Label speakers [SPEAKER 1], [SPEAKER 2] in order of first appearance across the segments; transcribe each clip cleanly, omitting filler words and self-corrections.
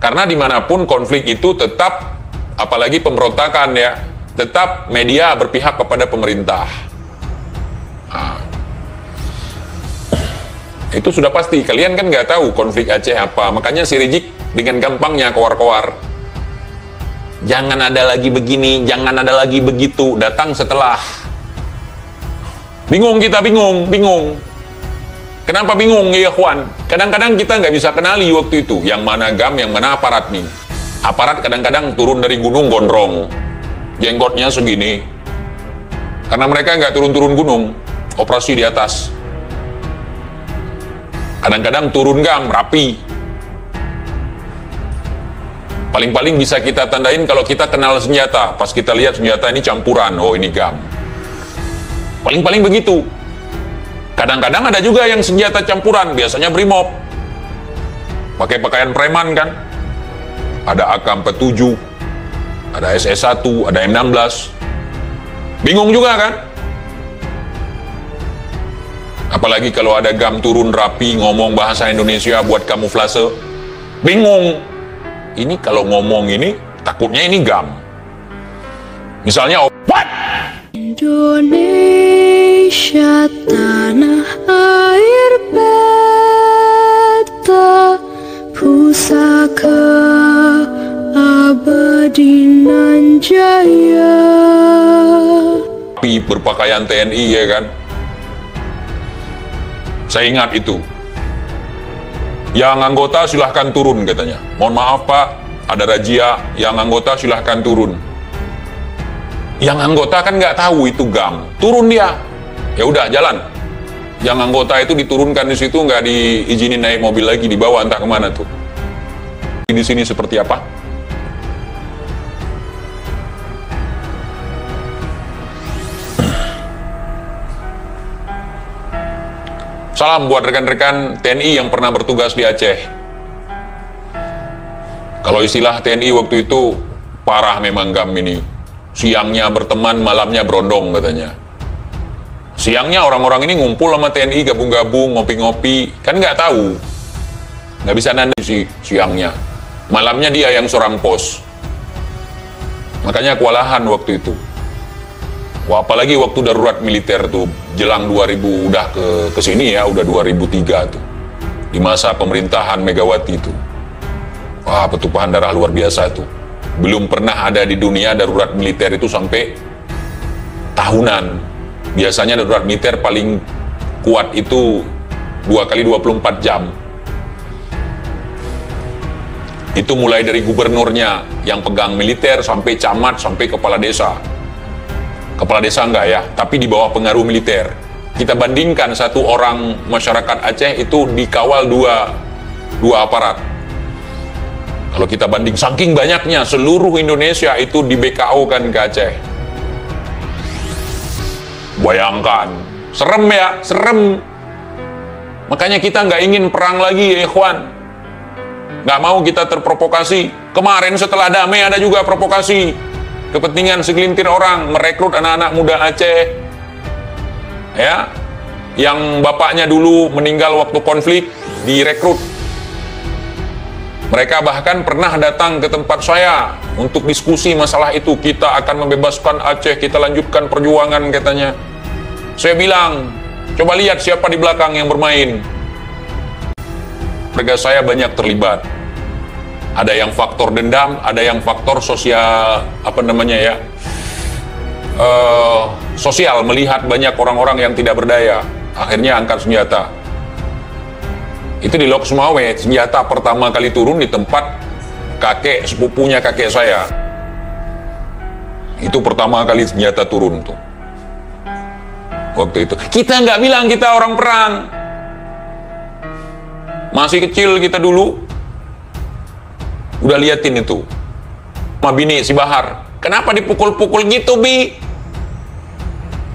[SPEAKER 1] Karena dimanapun konflik itu tetap, apalagi pemberontakan ya, tetap media berpihak kepada pemerintah. Nah, itu sudah pasti. Kalian kan nggak tahu konflik Aceh apa, makanya si Rizik dengan gampangnya koar-koar. Jangan ada lagi begini, jangan ada lagi begitu, datang setelah. Bingung kita, bingung. Kenapa bingung ya kawan? Kadang-kadang kita nggak bisa kenali waktu itu, yang mana GAM, yang mana aparat nih. Aparat kadang-kadang turun dari gunung gondrong, jenggotnya segini. Karena mereka nggak turun-turun gunung, operasi di atas. Kadang-kadang turun GAM, rapi. Paling-paling bisa kita tandain kalau kita kenal senjata. Pas kita lihat senjata ini campuran, oh ini GAM. Paling-paling begitu. Kadang-kadang ada juga yang senjata campuran, biasanya BRIMOB. Pakai pakaian preman kan. Ada AK-47, ada SS1, ada M16. Bingung juga kan? Apalagi kalau ada GAM turun rapi, ngomong bahasa Indonesia buat kamuflase. Bingung. Ini kalau ngomong ini, takutnya ini GAM. Misalnya, what?
[SPEAKER 2] Indonesia tanah air beta, pusaka abadi nan jaya.
[SPEAKER 1] Berpakaian TNI ya kan. Saya ingat itu. Yang anggota silahkan turun katanya. Mohon maaf Pak, ada razia. Yang anggota silahkan turun. Yang anggota kan nggak tahu itu GAM. Turun dia. Ya udah jalan. Yang anggota itu diturunkan di situ, nggak diizinin naik mobil lagi, dibawa entah kemana tuh. Di sini seperti apa? Salam buat rekan-rekan TNI yang pernah bertugas di Aceh. Kalau istilah TNI waktu itu, parah memang GAM ini. Siangnya berteman, malamnya berondong katanya. Siangnya orang-orang ini ngumpul sama TNI, gabung-gabung, ngopi-ngopi. Kan nggak tahu. Nggak bisa nanda siangnya. Malamnya dia yang seorang pos. Makanya kewalahan waktu itu. Wah, apalagi waktu darurat militer tuh, jelang 2000 udah ke sini ya, udah 2003 tuh. Di masa pemerintahan Megawati tuh. Wah, pertumpahan darah luar biasa tuh. Belum pernah ada di dunia darurat militer itu sampai tahunan. Biasanya darurat militer paling kuat itu 2 kali 24 jam. Itu mulai dari gubernurnya yang pegang militer, sampai camat, sampai kepala desa. Kepala desa enggak ya, tapi di bawah pengaruh militer. Kita bandingkan satu orang masyarakat Aceh itu dikawal dua aparat. Kalau kita banding, saking banyaknya, seluruh Indonesia itu di BKO kan ke Aceh. Bayangkan, serem ya, serem. Makanya kita nggak ingin perang lagi ya ikhwan. Nggak mau kita terprovokasi. Kemarin setelah damai ada juga provokasi. Kepentingan segelintir orang merekrut anak-anak muda Aceh, ya, yang bapaknya dulu meninggal waktu konflik, direkrut. Mereka bahkan pernah datang ke tempat saya untuk diskusi masalah itu. Kita akan membebaskan Aceh, kita lanjutkan perjuangan katanya. Saya bilang, coba lihat siapa di belakang yang bermain. Keluarga saya banyak terlibat. Ada yang faktor dendam, ada yang faktor sosial, sosial, melihat banyak orang-orang yang tidak berdaya, akhirnya angkat senjata. Itu di Lok Sumawe, senjata pertama kali turun di tempat kakek, sepupunya kakek saya. Itu pertama kali senjata turun tuh. Waktu itu, kita nggak bilang kita orang perang. Masih kecil kita dulu, udah liatin itu. Sama bini si Bahar, kenapa dipukul-pukul gitu Bi?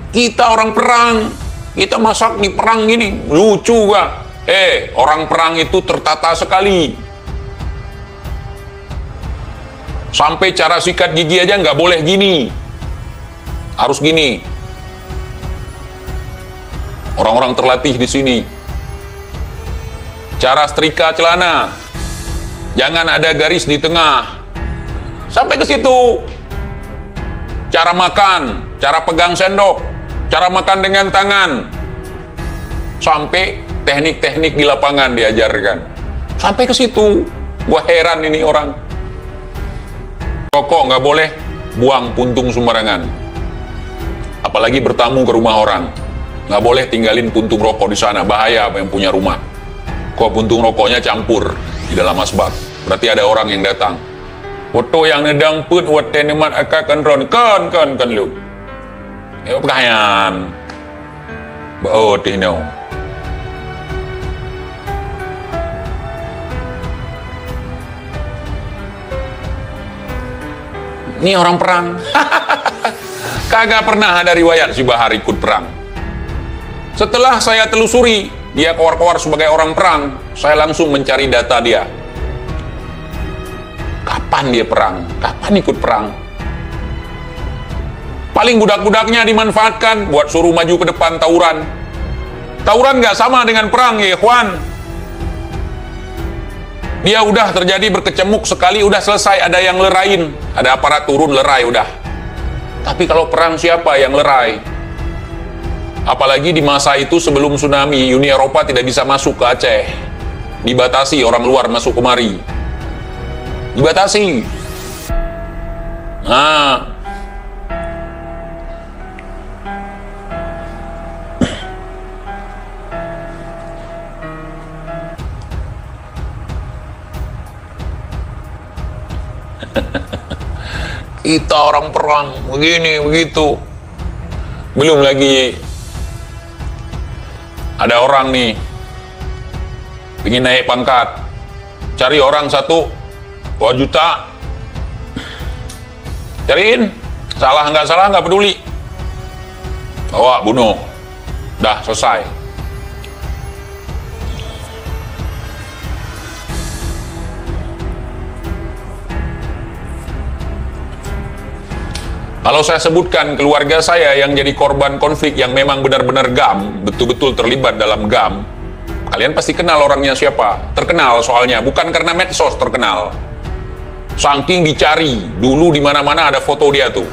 [SPEAKER 1] Kita orang perang, kita masak di perang gini, lucu gak? Orang perang itu tertata sekali. Sampai cara sikat gigi aja nggak boleh gini, harus gini. Orang-orang terlatih di sini. Cara setrika celana, Jangan ada garis di tengah. Sampai ke situ. Cara makan, cara pegang sendok, cara makan dengan tangan. Sampai teknik-teknik di lapangan diajarkan. Sampai ke situ. Gua heran ini orang. Rokok nggak boleh buang puntung sembarangan. Apalagi bertamu ke rumah orang. Nggak boleh tinggalin puntung rokok di sana. Bahaya apa yang punya rumah. Kok puntung rokoknya campur di dalam asbak. Berarti ada orang yang datang. Foto yang nedang put wat tenemat akakan ron kan lu. Ya pekayan. Bau tino. Ini orang perang. Kagak pernah ada riwayat si Bahar ikut perang. Setelah saya telusuri, dia keluar-keluar sebagai orang perang, saya langsung mencari data dia. Kapan dia perang? Kapan ikut perang? Paling budak-budaknya dimanfaatkan buat suruh maju ke depan tawuran. Tawuran nggak sama dengan perang, ya ikhwan. Dia udah terjadi berkecamuk sekali, udah selesai, ada yang lerain. Ada aparat turun, lerai, udah. Tapi kalau perang siapa yang lerai? Apalagi di masa itu sebelum tsunami, Uni Eropa tidak bisa masuk ke Aceh. Dibatasi orang luar masuk kemari. Dibatasi. Nah, kita orang perang, begini, begitu. Belum lagi ada orang nih ingin naik pangkat, cari orang 1 juta, cariin, salah nggak peduli, bawa bunuh, dah selesai. Kalau saya sebutkan keluarga saya yang jadi korban konflik yang memang benar-benar GAM, betul-betul terlibat dalam GAM, kalian pasti kenal orangnya siapa. Terkenal soalnya, bukan karena medsos terkenal. Saking dicari, dulu di mana-mana ada foto dia tuh.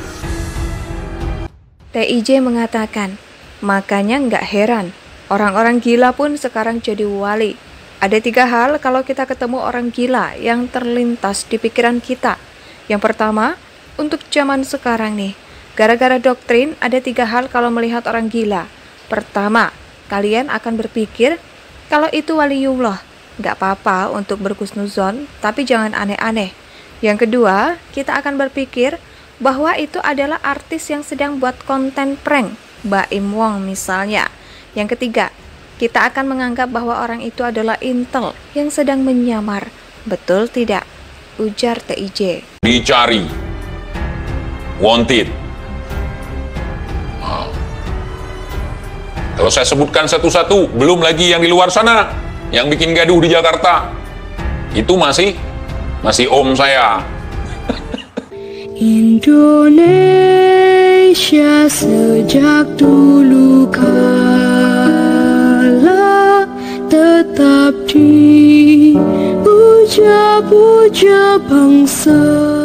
[SPEAKER 3] TIJ mengatakan, makanya nggak heran, orang-orang gila pun sekarang jadi wali. Ada 3 hal kalau kita ketemu orang gila yang terlintas di pikiran kita. Yang pertama, untuk zaman sekarang nih, gara-gara doktrin ada 3 hal kalau melihat orang gila. Pertama, kalian akan berpikir kalau itu waliullah, nggak apa-apa untuk berhusnuzon, tapi jangan aneh-aneh. Yang kedua, kita akan berpikir bahwa itu adalah artis yang sedang buat konten prank, Baim Wong misalnya. Yang ketiga, kita akan menganggap bahwa orang itu adalah intel yang sedang menyamar. Betul tidak? Ujar TIJ.
[SPEAKER 1] Dicari. Wanted. Kalau saya sebutkan satu-satu, belum lagi yang di luar sana, yang bikin gaduh di Jakarta, itu masih om saya.
[SPEAKER 2] Indonesia sejak dulu kala tetap dipuja-puja bangsa.